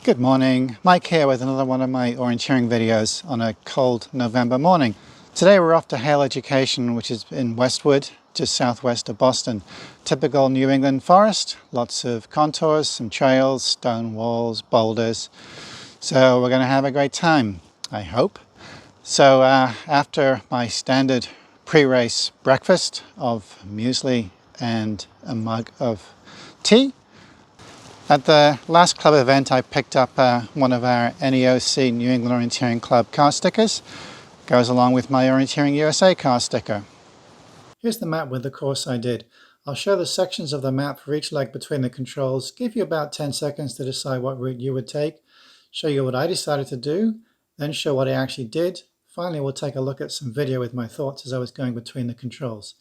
Good morning, Mike here with another one of my orienteering videos on a cold November morning. Today we're off to Hale Education, which is in Westwood, just southwest of Boston. Typical New England forest, lots of contours, some trails, stone walls, boulders. So we're going to have a great time, I hope. So after my standard pre-race breakfast of muesli and a mug of tea, at the last club event, I picked up one of our NEOC, New England Orienteering Club car stickers. Goes along with my Orienteering USA car sticker. Here's the map with the course I did. I'll show the sections of the map for each leg between the controls, give you about 10 seconds to decide what route you would take, show you what I decided to do, then show what I actually did. Finally, we'll take a look at some video with my thoughts as I was going between the controls.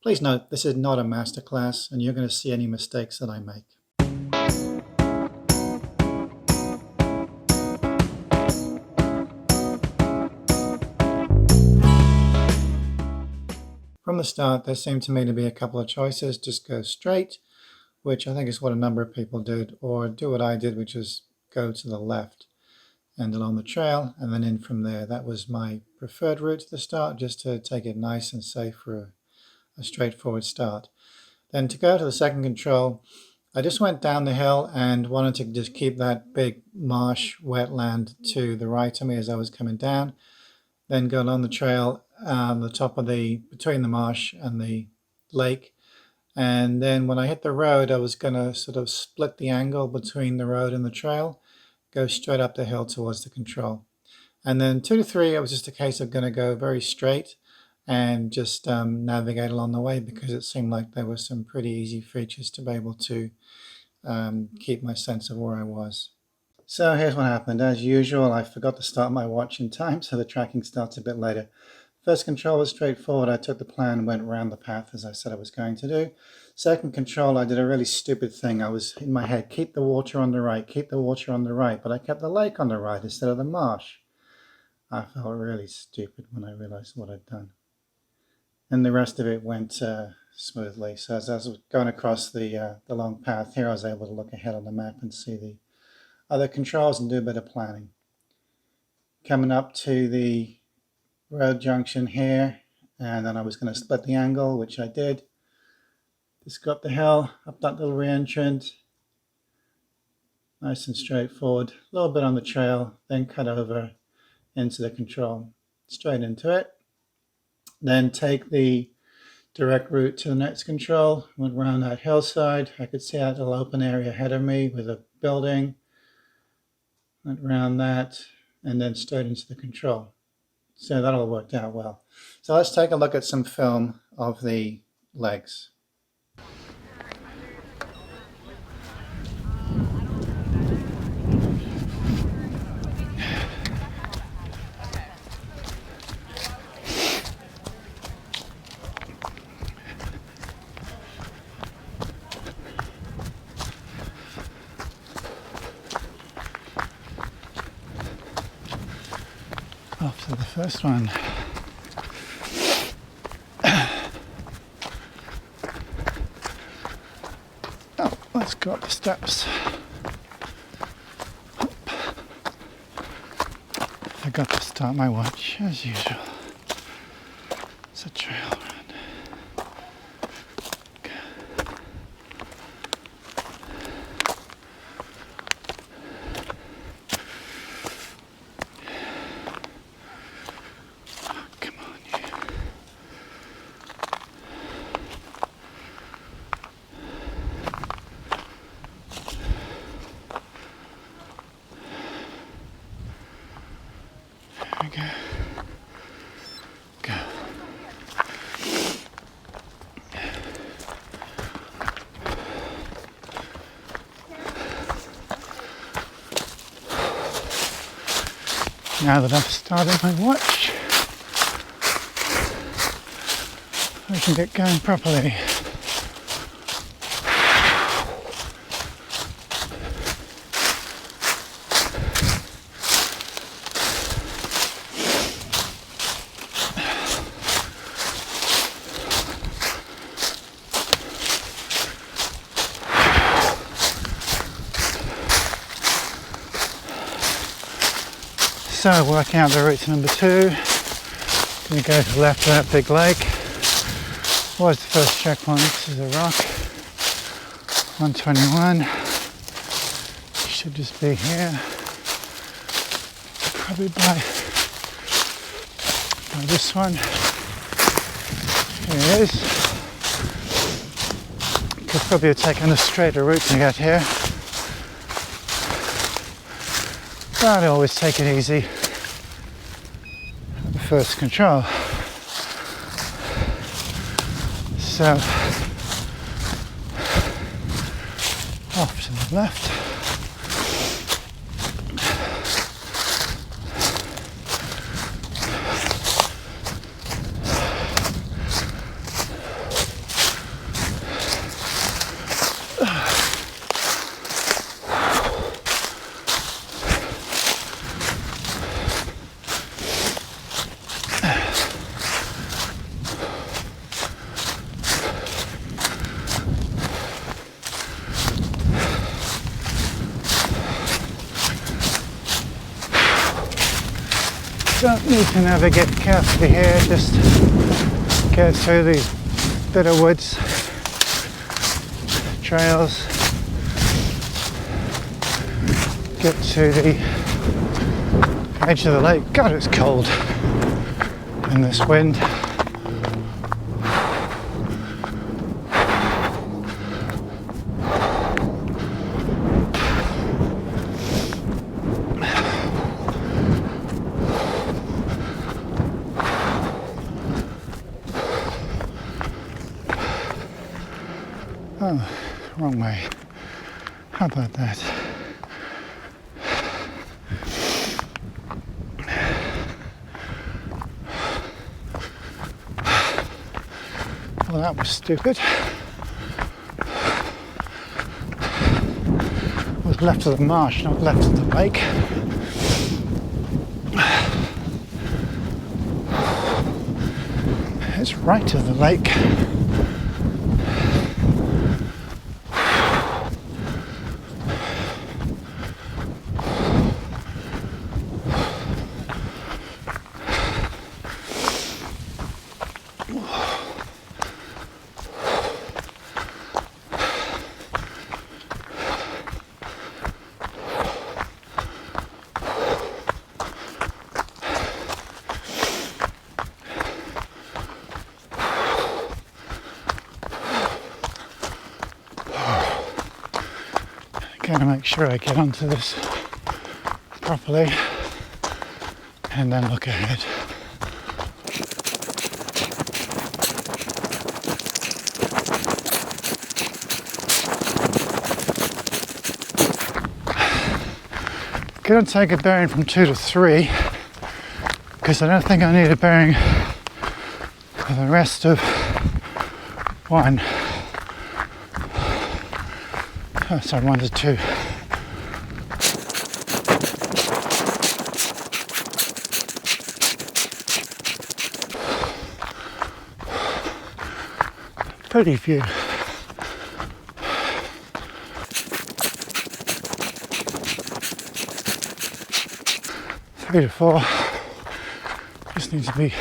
Please note, this is not a masterclass, and you're going to see any mistakes that I make. From the start, there seemed to me to be a couple of choices. Just go straight, which I think is what a number of people did, or do what I did, which is go to the left and along the trail and then in from there. That was my preferred route to the start, just to take it nice and safe for a straightforward start. Then to go to the second control, I just went down the hill and wanted to just keep that big marsh wetland to the right of me as I was coming down. Then go along the trail, the top of between the marsh and the lake. And then when I hit the road, I was going to sort of split the angle between the road and the trail, go straight up the hill towards the control. And then 2 to 3, it was just a case of going to go very straight and just navigate along the way, because it seemed like there were some pretty easy features to be able to keep my sense of where I was. So here's what happened. As usual, I forgot to start my watch in time, so the tracking starts a bit later. First control was straightforward. I took the plan and went around the path as I said I was going to do. Second control, I did a really stupid thing. I was in my head, keep the water on the right, keep the water on the right, but I kept the lake on the right instead of the marsh. I felt really stupid when I realized what I'd done. And the rest of it went smoothly. So as I was going across the long path here, I was able to look ahead on the map and see the other controls and do a bit of planning. Coming up to the road junction here, and then I was going to split the angle, which I did. Just go up the hill, up that little re-entrant, nice and straightforward, a little bit on the trail, then cut over into the control, straight into it. Then take the direct route to the next control, went around that hillside. I could see that little open area ahead of me with a building. Went around that and then straight into the control. So that all worked out well. So let's take a look at some film of the legs. Off to the first one. Oh, let's go up the steps. Up. Forgot to start my watch as usual. It's a trail run. Go. Go. Now that I've started my watch, I can get going properly. So working out the route to number 2. We go to the left of that big lake. Where's the first checkpoint? This is a rock. 121. Should just be here. Probably by this one. Here it is. Could probably have taken a straighter route to get here. But I always take it easy at the first control. So, off to the left. Don't need to navigate carefully here, just get through these bit of woods, trails, get to the edge of the lake. God, it's cold in this wind. Oh, wrong way. How about that? Well, that was stupid. It was left of the marsh, not left of the lake. It's right of the lake. Gotta make sure I get onto this properly and then look ahead. Gonna take a bearing from 2 to 3 because I don't think I need a bearing for the rest of 1. Oh, sorry, 1 to 2. Pretty few. 3 to 4. Just need to be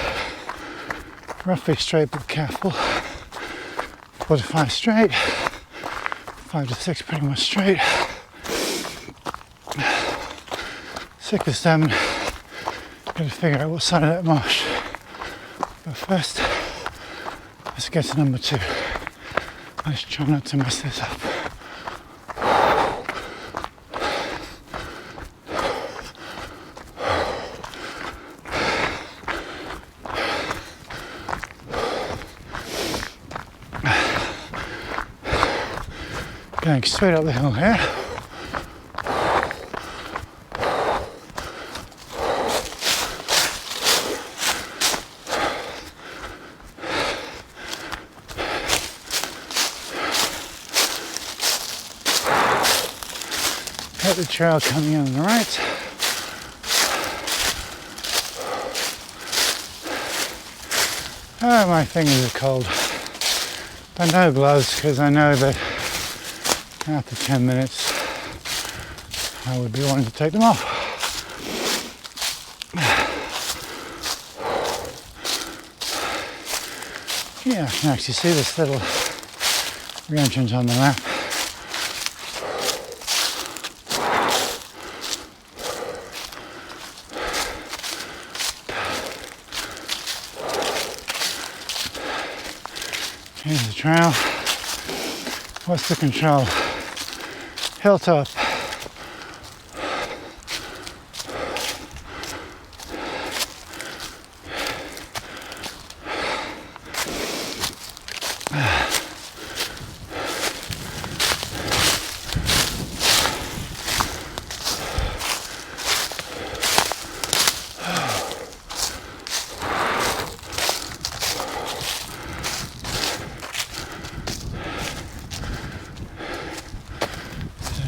roughly straight but careful. 4 to 5 straight. 5 to 6 pretty much straight. 6 to 7. Gotta figure out what side of that marsh. But first, let's get to number 2. Let's try not to mess this up. Going straight up the hill here. Got the trail coming in on the right. Oh, my fingers are cold. But no gloves because I know that after 10 minutes I would be wanting to take them off. Yeah, I can actually see this little re-entrance on the map. Here's the trail. What's the control? Hilltop.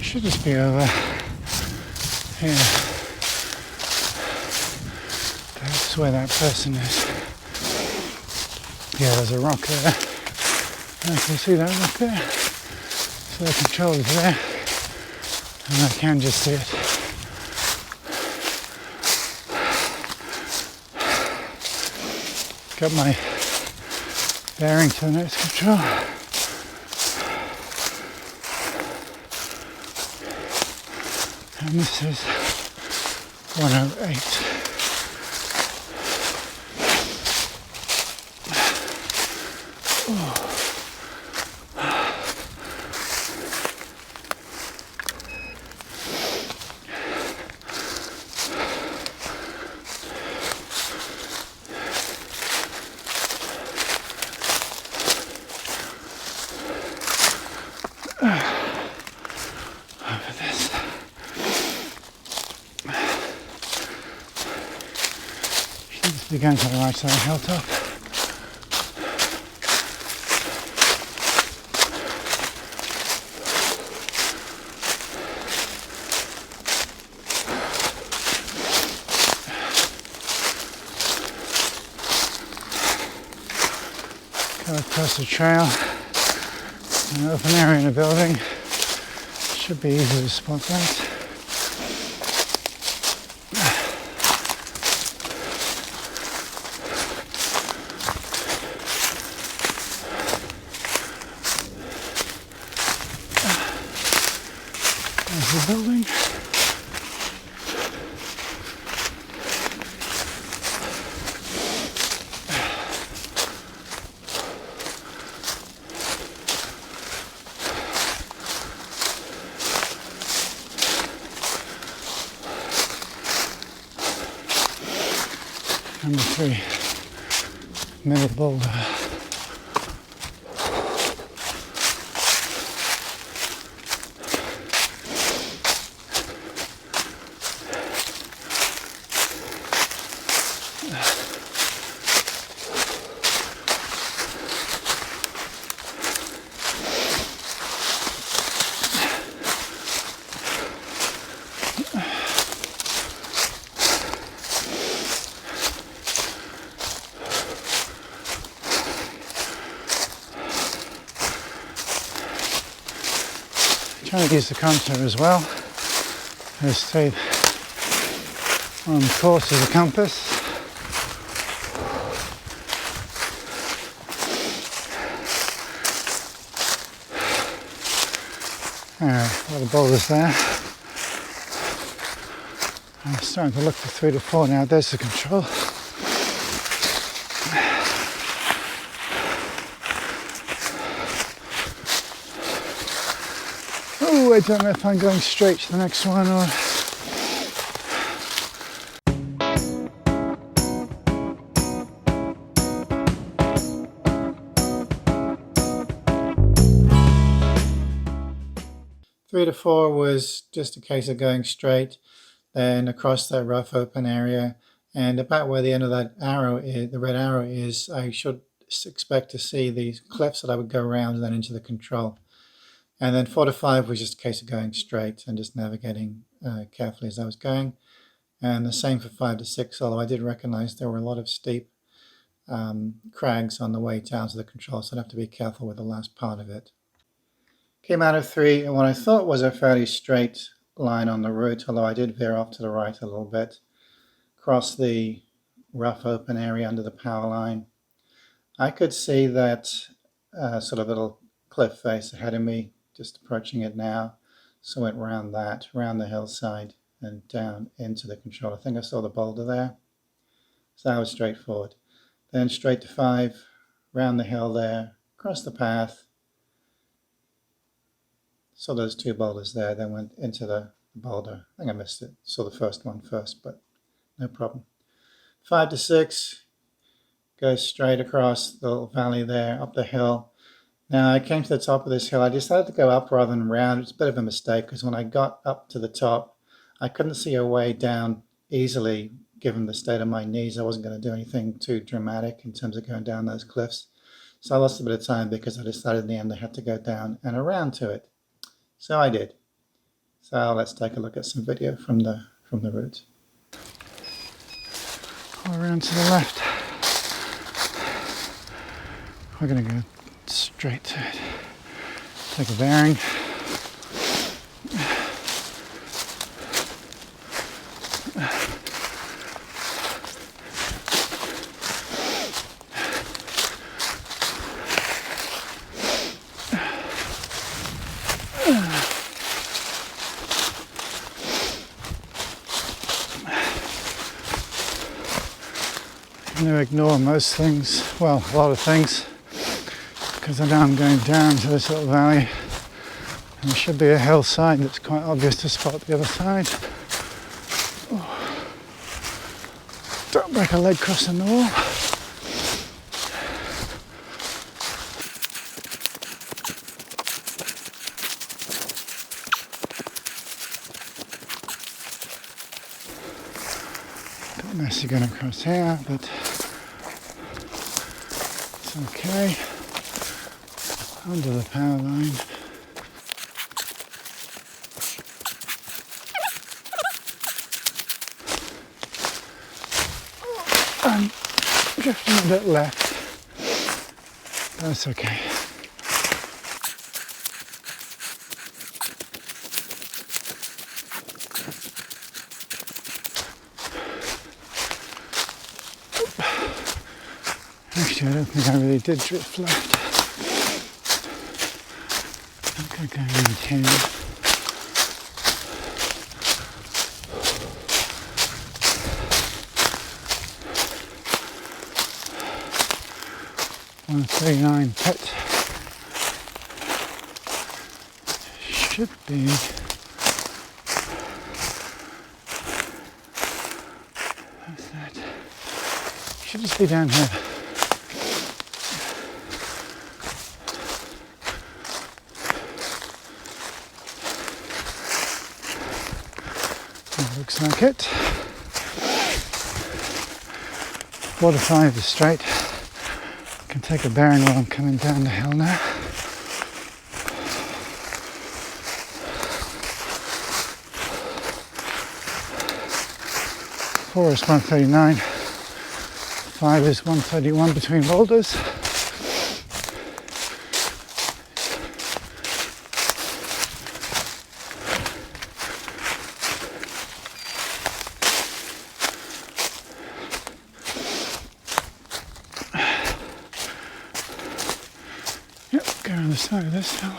Should just be over here. That's where that person is. Yeah, there's a rock there. I can see that rock there. So the control is there. And I can just see it. Got my bearing to the next control. And this is 108. Over this. Should be going to the right side of the hilltop. Go across the trail. An open area in a building. Should be easy to spot that. There's the building. Number 3, middle boulder. Trying to use the contour as well. I stayed on course of the compass. Alright, a lot of boulders there. I'm starting to look for 3 to 4 now. There's the control. Oh, I don't know if I'm going straight to the next one or... Three to 4 was just a case of going straight, then across that rough open area, and about where the end of that arrow is, the red arrow is, I should expect to see these cliffs that I would go around and then into the control. And then 4 to 5 was just a case of going straight and just navigating carefully as I was going. And the same for 5 to 6, although I did recognize there were a lot of steep crags on the way down to the control, so I'd have to be careful with the last part of it. Came out of 3 and what I thought was a fairly straight line on the route, although I did veer off to the right a little bit. Crossed the rough open area under the power line. I could see that sort of little cliff face ahead of me, just approaching it now. So I went round that, round the hillside and down into the control. I think I saw the boulder there. So that was straightforward. Then straight to 5, round the hill there, across the path. Saw those 2 boulders there, then went into the boulder. I think I missed it. Saw the first one first, but no problem. 5 to 6, go straight across the little valley there, up the hill. Now I came to the top of this hill. I decided to go up rather than round. It's a bit of a mistake because when I got up to the top, I couldn't see a way down easily given the state of my knees. I wasn't going to do anything too dramatic in terms of going down those cliffs. So I lost a bit of time because I decided in the end I had to go down and around to it. So I did. So let's take a look at some video from the route. Around to the left. We're going to go straight to it. Take a bearing. I'm going to ignore most things, well, a lot of things, because I know I'm going down to this little valley and there should be a hillside that's quite obvious to spot the other side. Oh. Don't break a leg crossing the wall. Bit messy going across here, but it's okay. Under the power line. I'm drifting a bit left. That's okay. Actually, I don't think I really did drift left. I think I'm going in here. .139 pit should be what's that? Should just be down here. That looks like it. 4 to 5 is straight. I can take a bearing while I'm coming down the hill now. Four is 139, 5 is 131 between boulders. Go around the side of this hill.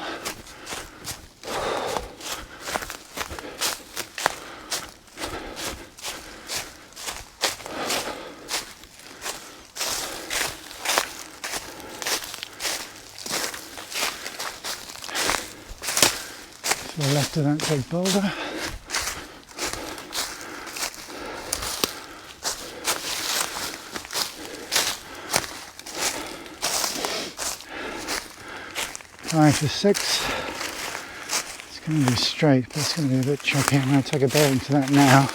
To the left of that big boulder. 5 to 6. It's going to be straight, but it's going to be a bit tricky. I'm going to take a bearing to that now.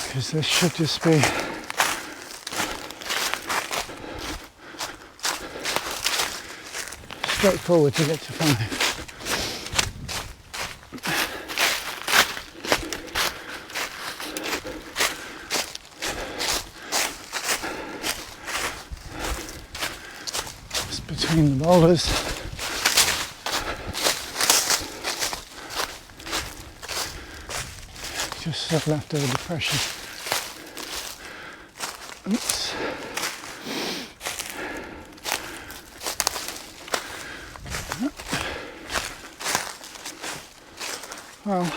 Because this should just be straightforward to get to 5. Between the boulders. Just leftover depression. Oops. Well,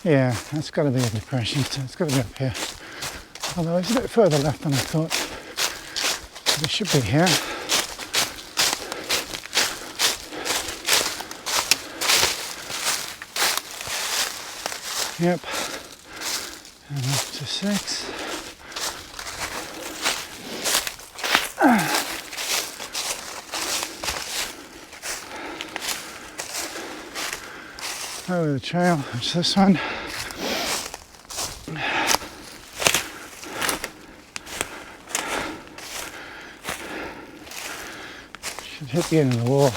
yeah, that's got to be a depression, so it's got to be up here. Although it's a bit further left than I thought. It should be here. Yep. And up to 6. Over the trail, which is this one. Should hit the end of the wall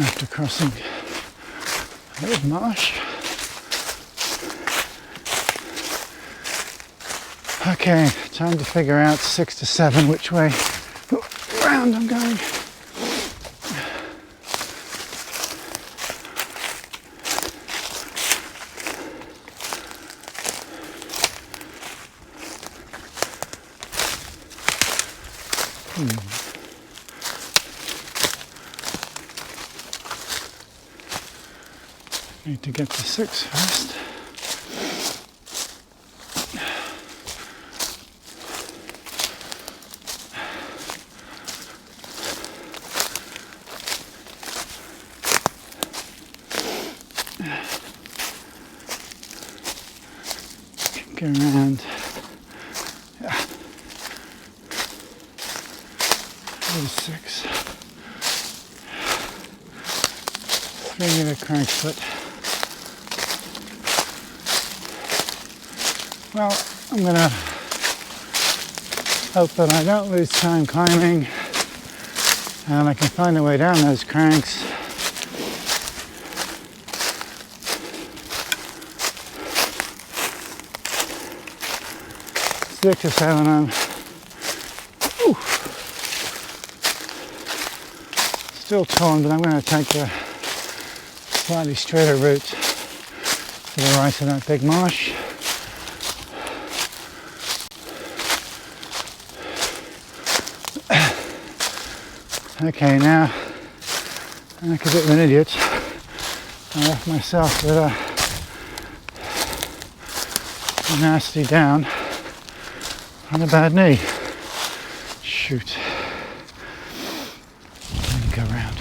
after crossing a little marsh. Okay, time to figure out 6 to 7 which way round I'm going. Need to get to 6 first. Go around. Yeah. 6. 3-meter crank foot. Well, I'm gonna hope that I don't lose time climbing and I can find a way down those cranks. Six or 7 on. Still torn, but I'm going to take the slightly straighter route to the right of that big marsh. Okay, now I'm like a bit of an idiot. I left myself with a nasty down on a bad knee. Shoot. Let me go around.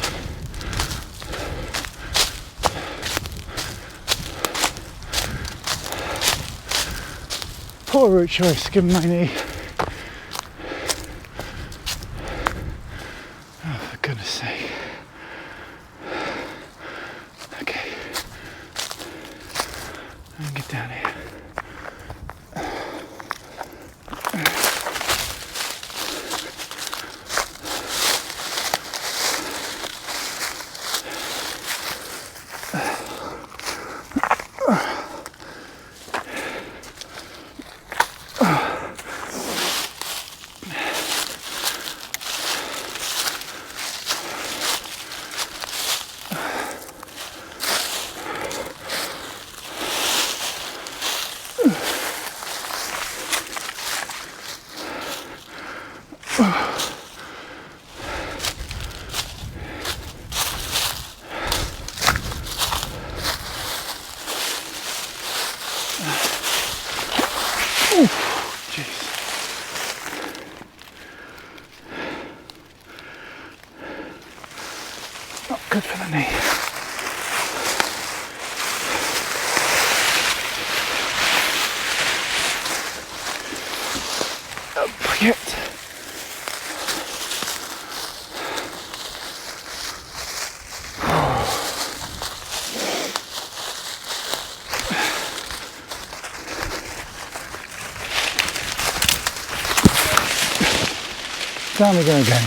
Poor route choice, given my knee. Oh, for goodness sake. Okay. I can get down here. Not good for the knee. Oh, shit. Down we go again.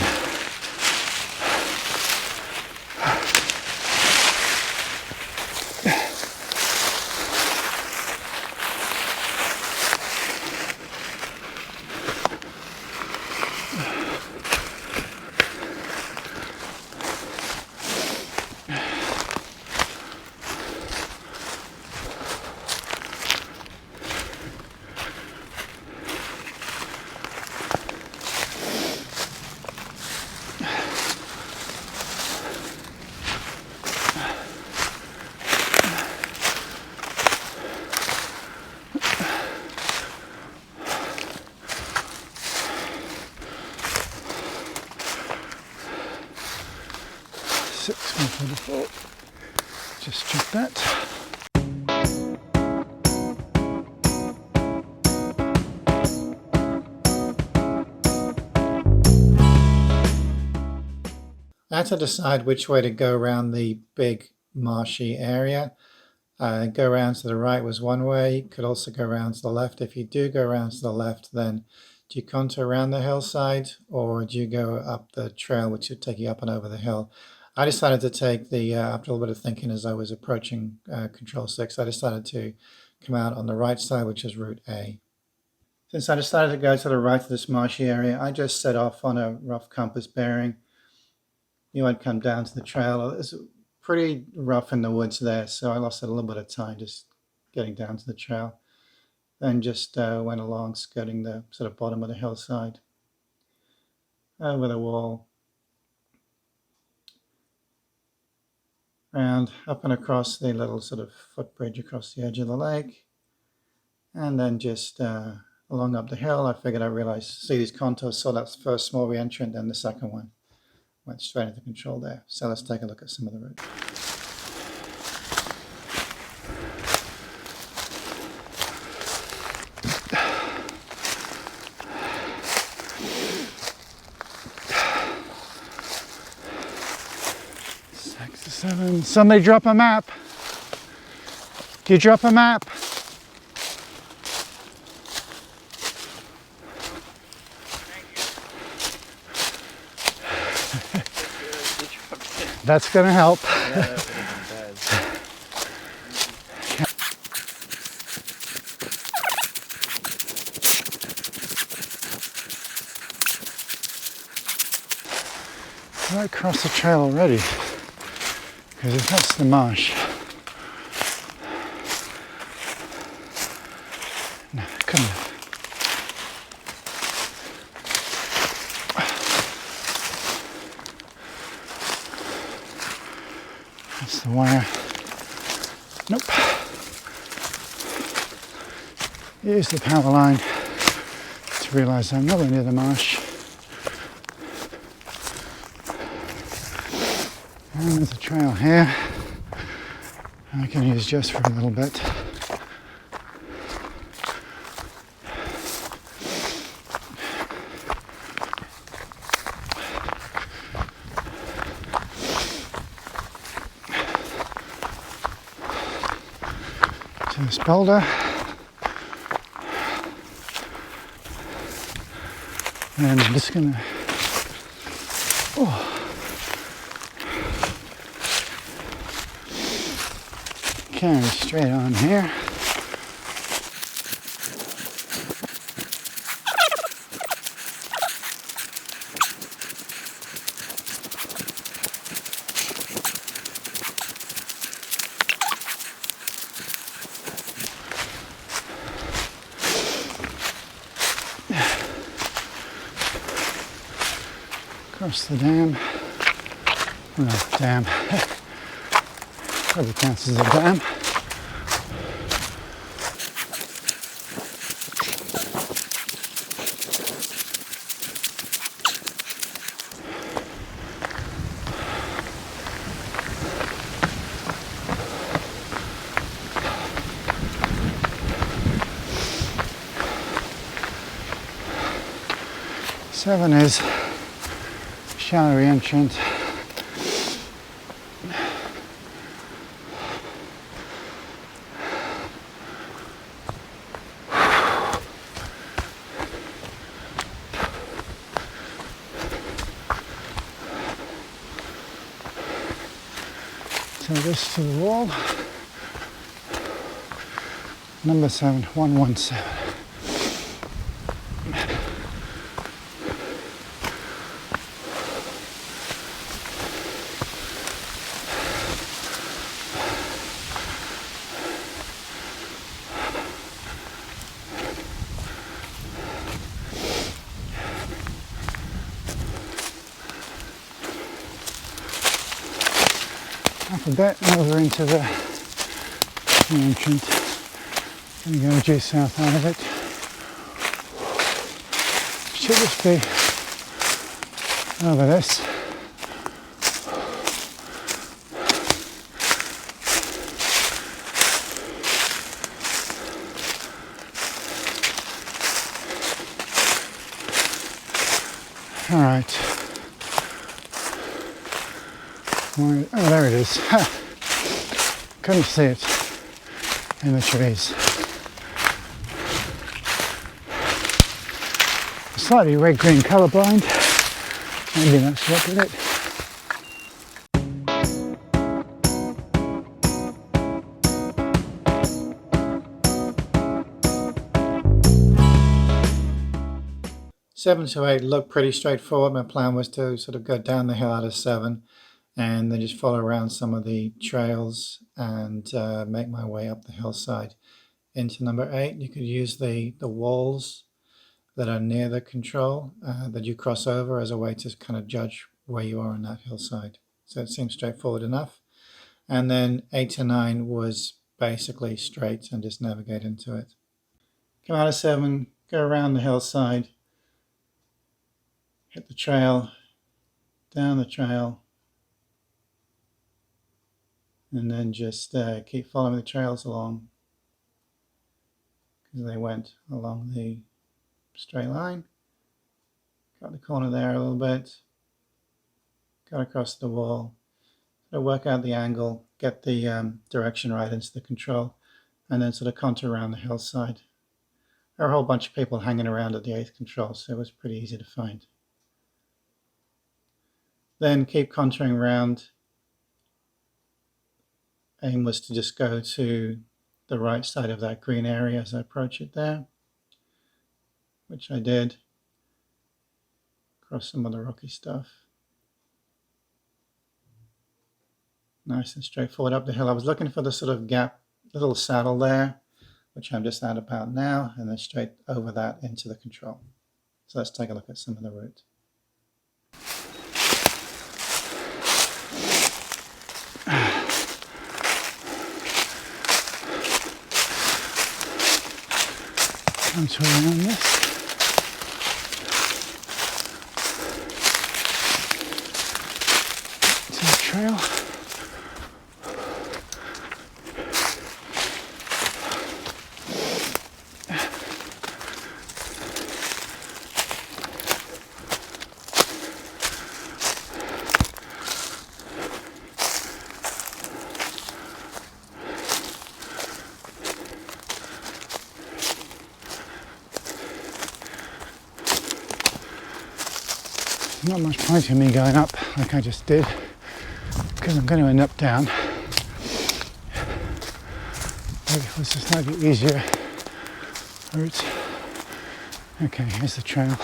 146, 144. Just check that. I had to decide which way to go around the big marshy area. Go around to the right was one way. You could also go around to the left. If you do go around to the left, then do you contour around the hillside, or do you go up the trail, which would take you up and over the hill? I decided to take the, after a little bit of thinking as I was approaching Control 6, I decided to come out on the right side, which is Route A. Since I decided to go to the right of this marshy area, I just set off on a rough compass bearing. You would come down to the trail. It's pretty rough in the woods there, so I lost a little bit of time just getting down to the trail. Then just went along, skirting the sort of bottom of the hillside, over the wall, around, up and across the little sort of footbridge across the edge of the lake, and then just along up the hill. I figured I realized, see these contours, saw that first small re-entrant, then the second one. Went straight into control there. So let's take a look at some of the routes. Six to seven. Somebody drop a map. Do you drop a map? That's going to help. Yeah, that right across the trail already, because that's the marsh. No, I couldn't have. That's the wire. Nope. Use the power line to realise I'm nowhere near the marsh. And there's a trail here I can use just for a little bit. To this boulder. And I'm just gonna carry straight on here. Across the dam. No, dam. Probably counts as a dam. Seven is shallow re-entrant. So this to the wall. Number 7, 117. Up a bit over into the entrance. I'm going to go due south out of it. Should just be over this. Oh, there it is. Couldn't see it in the trees. Slightly red-green colourblind. Maybe that's what did it. Seven to eight looked pretty straightforward. My plan was to sort of go down the hill out of 7 and then just follow around some of the trails and make my way up the hillside into number 8. You could use the walls that are near the control that you cross over as a way to kind of judge where you are on that hillside. So it seems straightforward enough. And then 8 to 9 was basically straight and just navigate into it. Come out of 7, go around the hillside, hit the trail, down the trail, and then just keep following the trails along because they went along the straight line. Got the corner there a little bit, got across the wall, sort of work out the angle, get the direction right into the control, and then sort of contour around the hillside. There were a whole bunch of people hanging around at the 8th control, so it was pretty easy to find. Then keep contouring around. Aim was to just go to the right side of that green area as I approach it there, which I did. Across some of the rocky stuff. Nice and straightforward up the hill. I was looking for the sort of gap, little saddle there, which I'm just at about now, and then straight over that into the control. So let's take a look at some of the route. Contour around this. To the trail. Not much point in me going up like I just did because I'm going to end up down. Maybe it was a slightly easier route. Okay, here's the trail.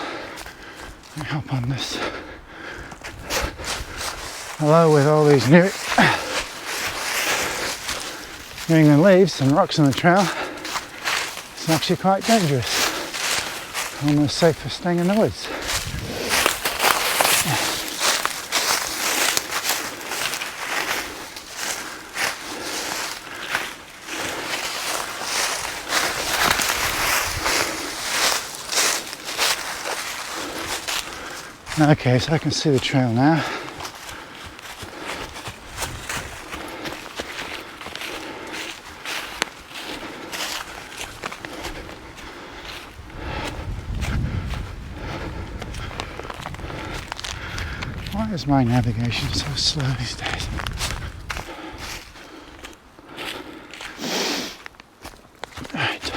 Let me hop on this. Hello with all these New England leaves and rocks on the trail. It's actually quite dangerous. Almost safe for staying in the woods. Okay, so I can see the trail now. Why is my navigation so slow these days? Right.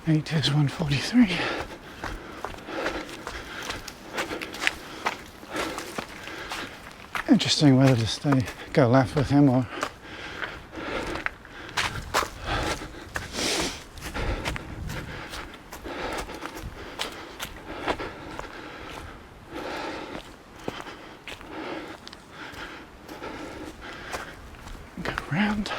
Eight is 143. Interesting whether to go left with him or go round.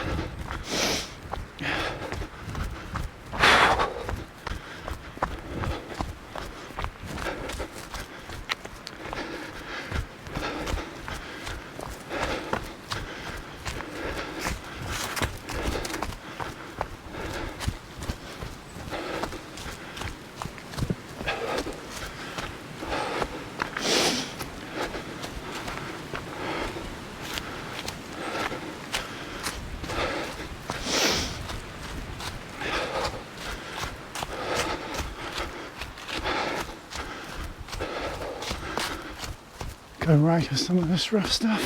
go right with some of this rough stuff.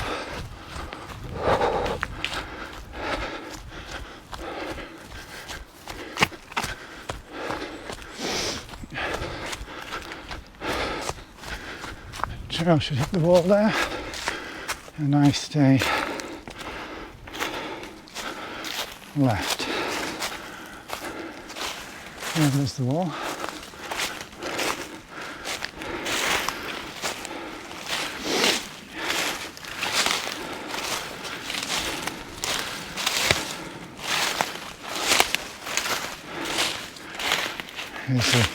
Trail should hit the wall there, and I stay left. There's the wall. Here's the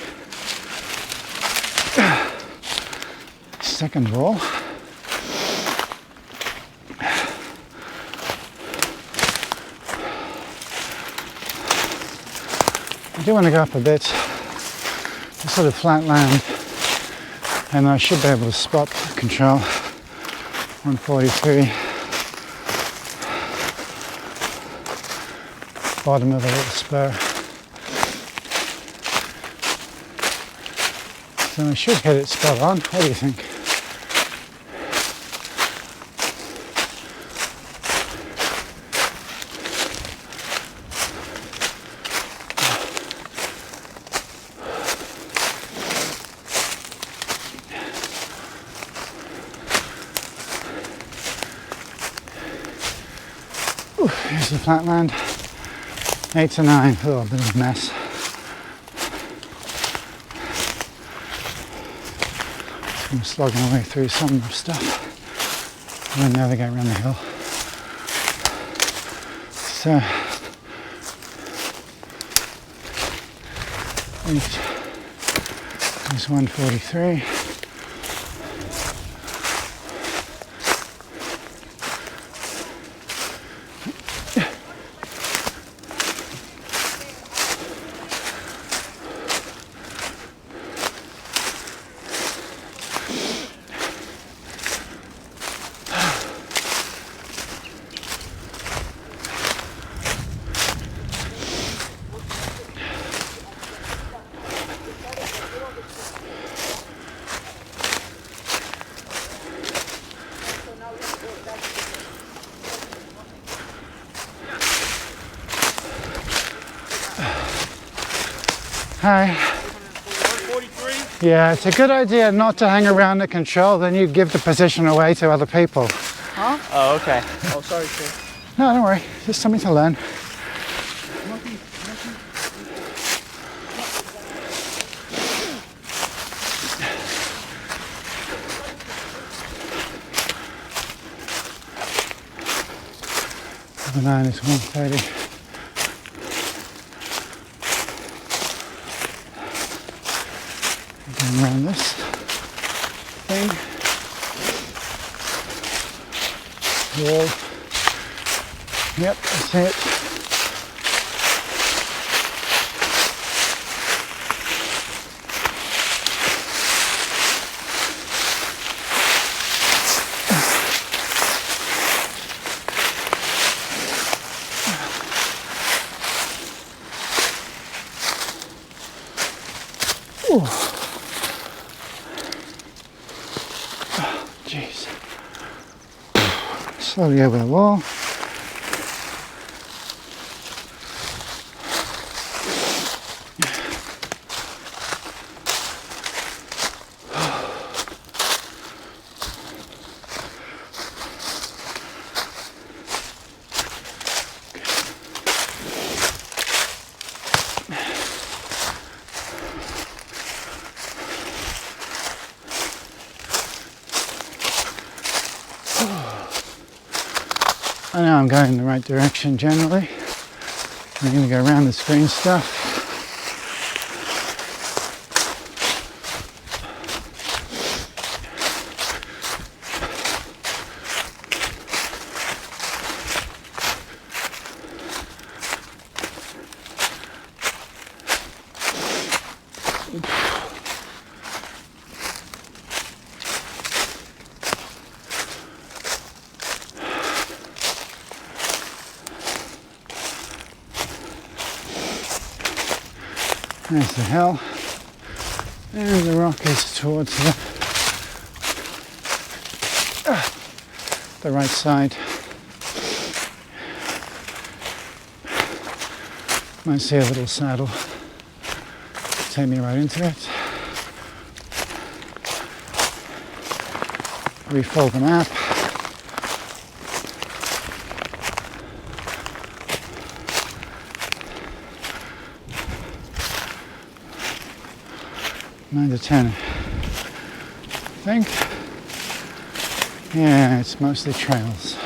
second wall. I do want to go up a bit, it's sort of flat land, and I should be able to spot control 143, bottom of a little spur. So I should hit it spot on. What do you think? Here's the flatland. 8 to 9. Oh, a bit of a mess. I'm slogging away through some rough stuff and then navigate around the hill. So, there's 143. Hi. 143? Yeah, it's a good idea not to hang around the control, then you give the position away to other people. Huh? Oh, okay. Oh, sorry, sir. No, don't worry. Just something to learn. The 9 is 130. Going around this thing. Wall. Yep, that's it. Ooh. Jeez. Slowly over the wall. I know I'm going in the right direction generally. I'm going to go around this green stuff. There's the hill, and the rock is towards the the right side. Might see a little saddle take me right into it. Refold the map. Nine to 10, I think. Yeah, it's mostly trails.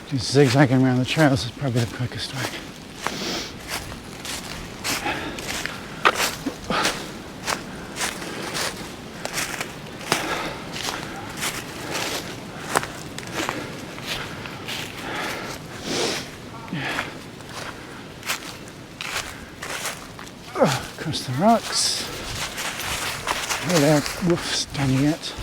Just zigzagging around the trails is probably the quickest way. Across the rocks. Hey there, woof, standing yet.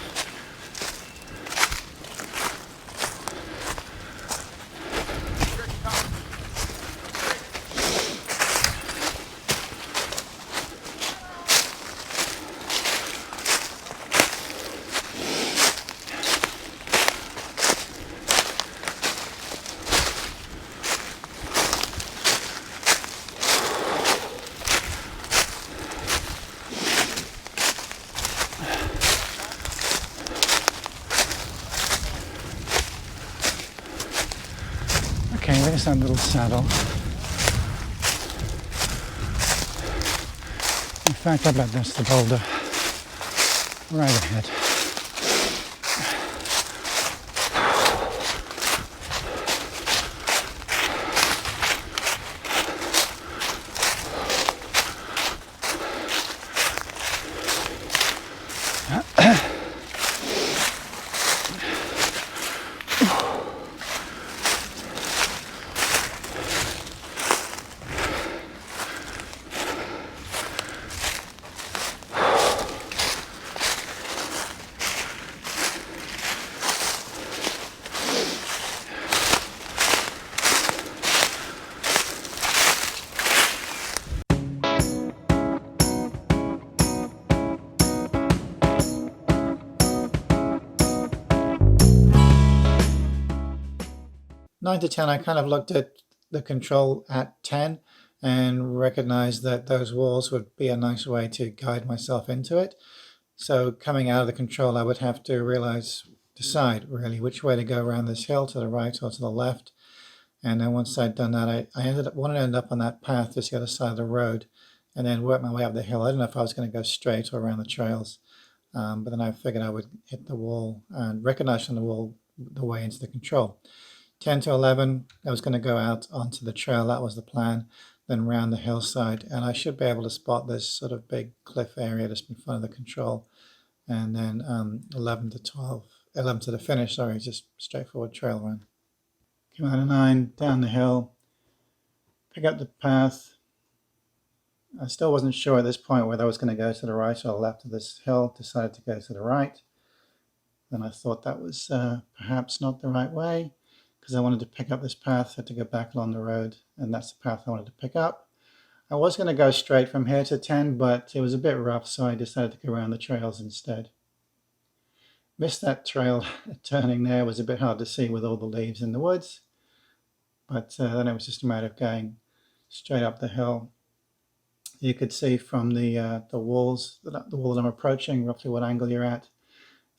Okay, there's that little saddle. In fact, I bet that's the boulder right ahead. Nine to 10, I kind of looked at the control at 10 and recognized that those walls would be a nice way to guide myself into it. So coming out of the control, I would have to decide really which way to go around this hill, to the right or to the left. And then once I'd done that, I wanted to end up on that path just the other side of the road and then work my way up the hill. I didn't know if I was going to go straight or around the trails, but then I figured I would hit the wall and recognize from the wall the way into the control. 10 to 11, I was going to go out onto the trail. That was the plan. Then round the hillside, and I should be able to spot this sort of big cliff area just in front of the control. And then 11 to 12, 11 to the finish, sorry, just straightforward trail run. Came out of 9, down the hill, pick up the path. I still wasn't sure at this point whether I was going to go to the right or the left of this hill. Decided to go to the right. Then I thought that was perhaps not the right way, because I wanted to pick up this path. I had to go back along the road, and that's the path I wanted to pick up. I was going to go straight from here to 10, but it was a bit rough, so I decided to go around the trails instead. Missed that trail turning there. It was a bit hard to see with all the leaves in the woods, but then it was just a matter of going straight up the hill. You could see from the walls I'm approaching, roughly what angle you're at,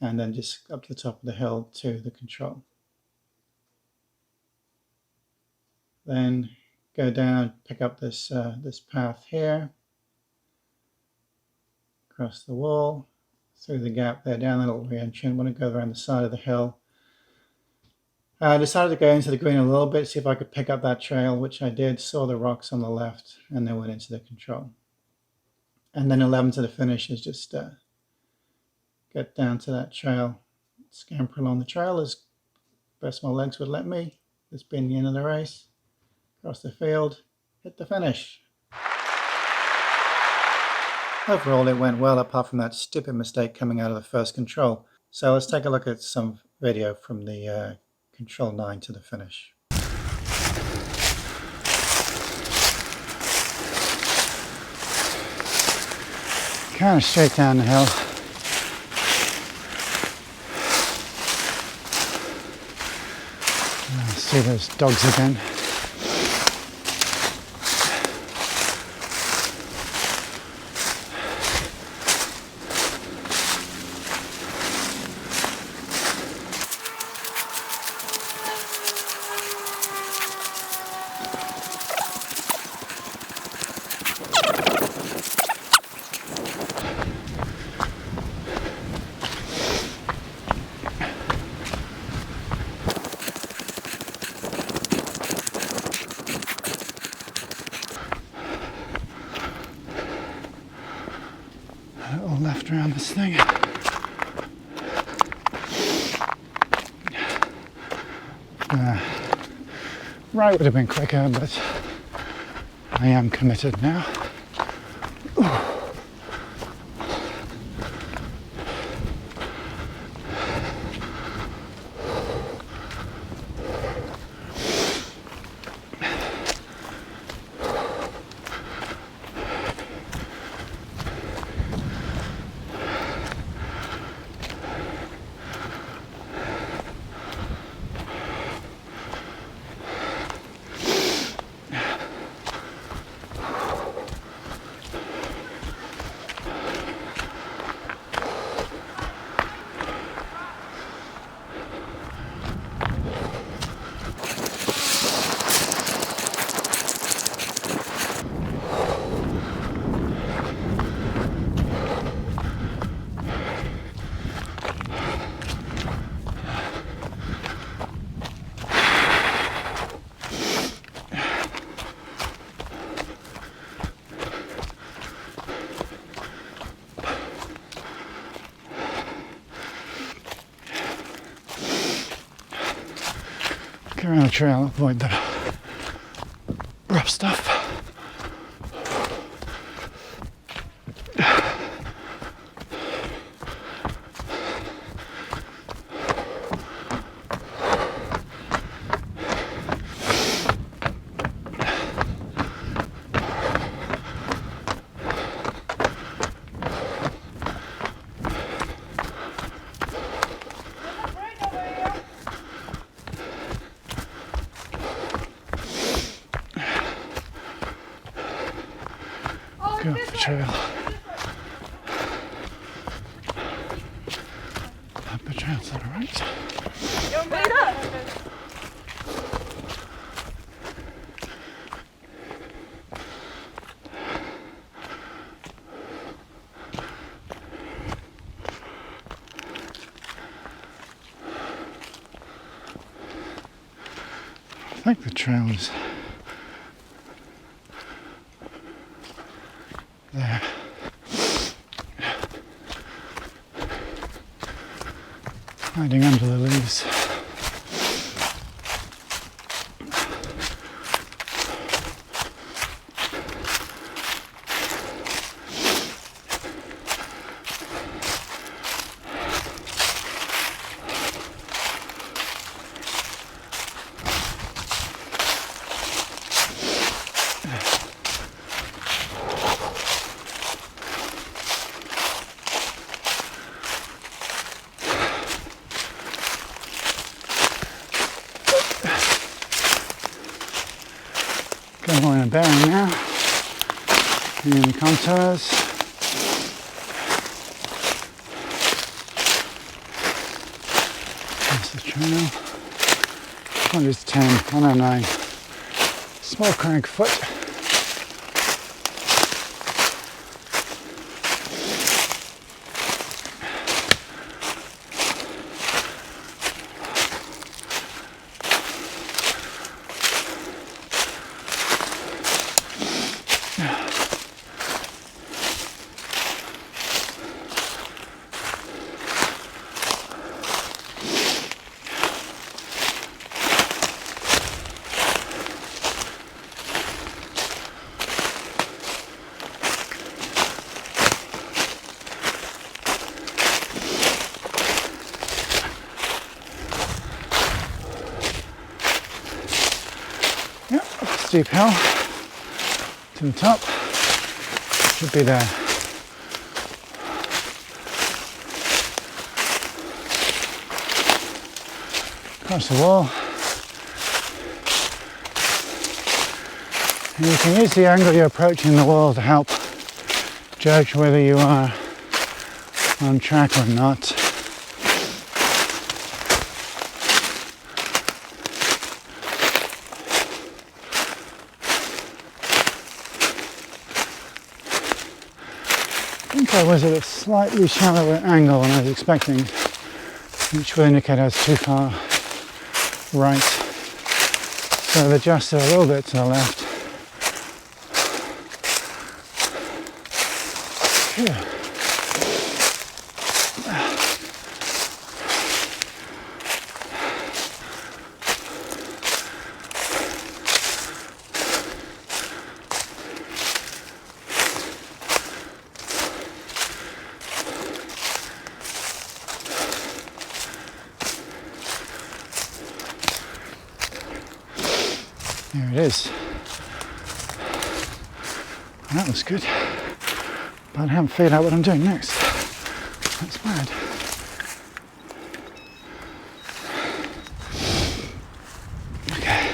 and then just up to the top of the hill to the control. Then go down, pick up this path here, across the wall, through the gap there, down the little re-entry. Want to go around the side of the hill. I decided to go into the green a little bit, see if I could pick up that trail, which I did. Saw the rocks on the left, and then went into the control. And then 11 to the finish is just get down to that trail, scamper along the trail as best my legs would let me. This being the end of the race. Across the field, hit the finish. Overall, it went well, apart from that stupid mistake coming out of the first control. So let's take a look at some video from the control 9 to the finish. Kind of straight down the hill. See those dogs again. All left around this thing. Right would have been quicker, but I am committed now. Go around the trail, avoid the rough stuff. Go up the trail. Up the trail to the right. Wait up! I think the trail is there. Hiding under the leaves. Going on a bearing now. In the contours. That's the trail. What is 10? 109. Small crag foot. Yep, steep hill to the top. Should be there. Across the wall, And you can use the angle you're approaching the wall to help judge whether you are on track or not. I think I was at a slightly shallower angle than I was expecting, which would indicate I was too far right. So I've adjusted a little bit to the left. Phew. There it is. That was good. But I haven't figured out what I'm doing next. That's bad. Okay.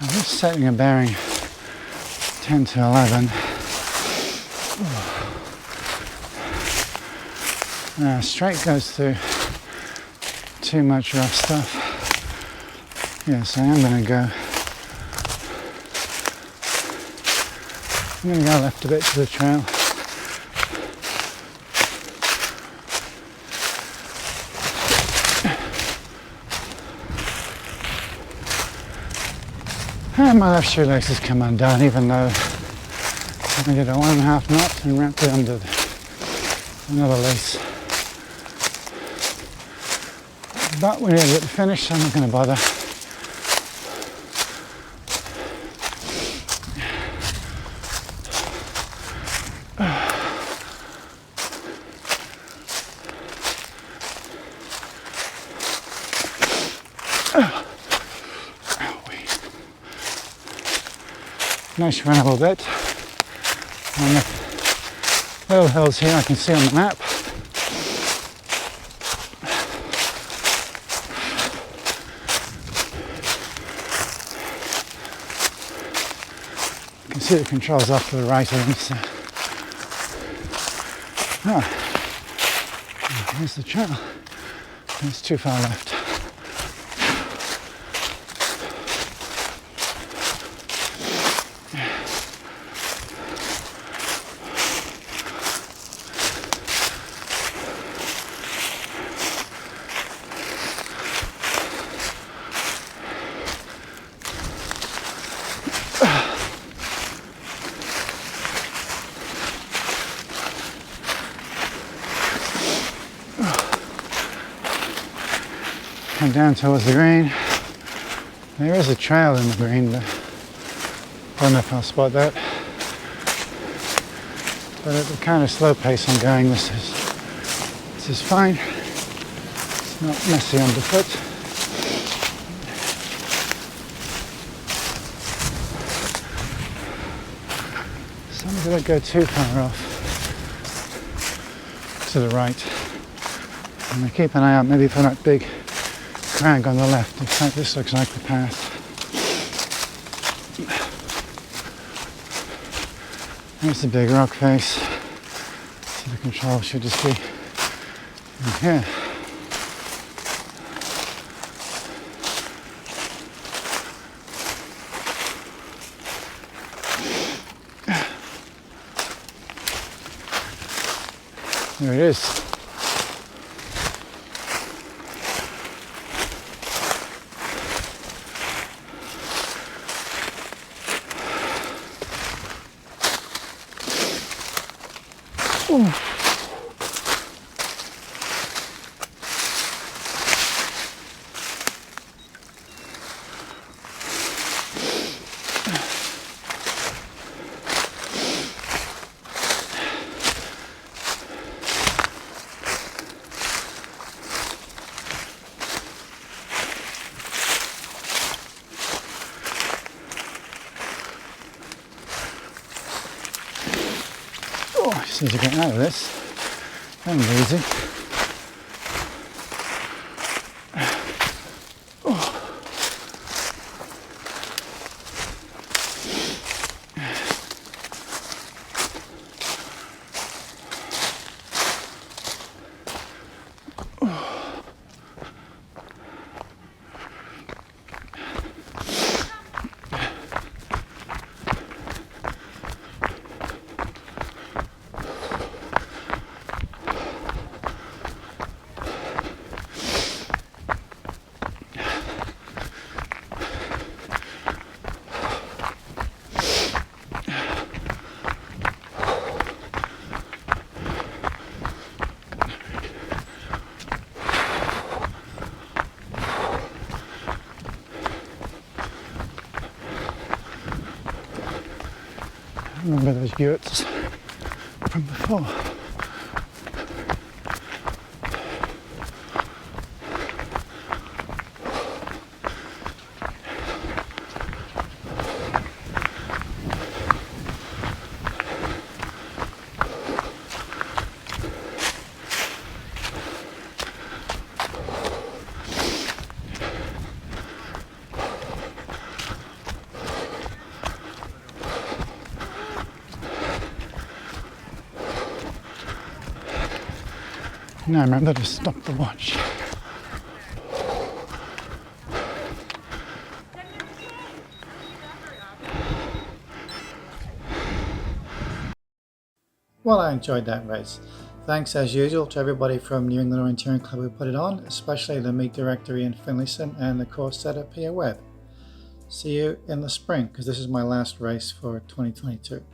I'm just setting a bearing 10 to 11. Straight goes through too much rough stuff. Yes, I am going to go. I'm going to go left a bit to the trail. And my left shoelace has come undone, even though I did a 1.5 knot and wrapped it under another lace. But we're nearly at the finish, so I'm not going to bother. Nice runnable bit. And the little hills here I can see on the map. You can see the controls off to the right of them. So. Here's the trail. It's too far left. Come down towards the green. There is a trail in the green, but I don't know if I'll spot that. But at the kind of slow pace I'm going, this is fine. It's not messy underfoot. Some did I go too far off to the right. And I keep an eye out maybe for that big crag on the left. In fact, this looks like the path. There's the big rock face. So the control should just be in here. There it is. Ooh. Just need to get out of this. I'm lazy. Remember those yurts from before. Now remember to stop the watch. Well, I enjoyed that race. Thanks as usual to everybody from New England Orienteering Club who put it on, especially the meet directory in Finlayson and the course setup here at Webb. See you in the spring, because this is my last race for 2022.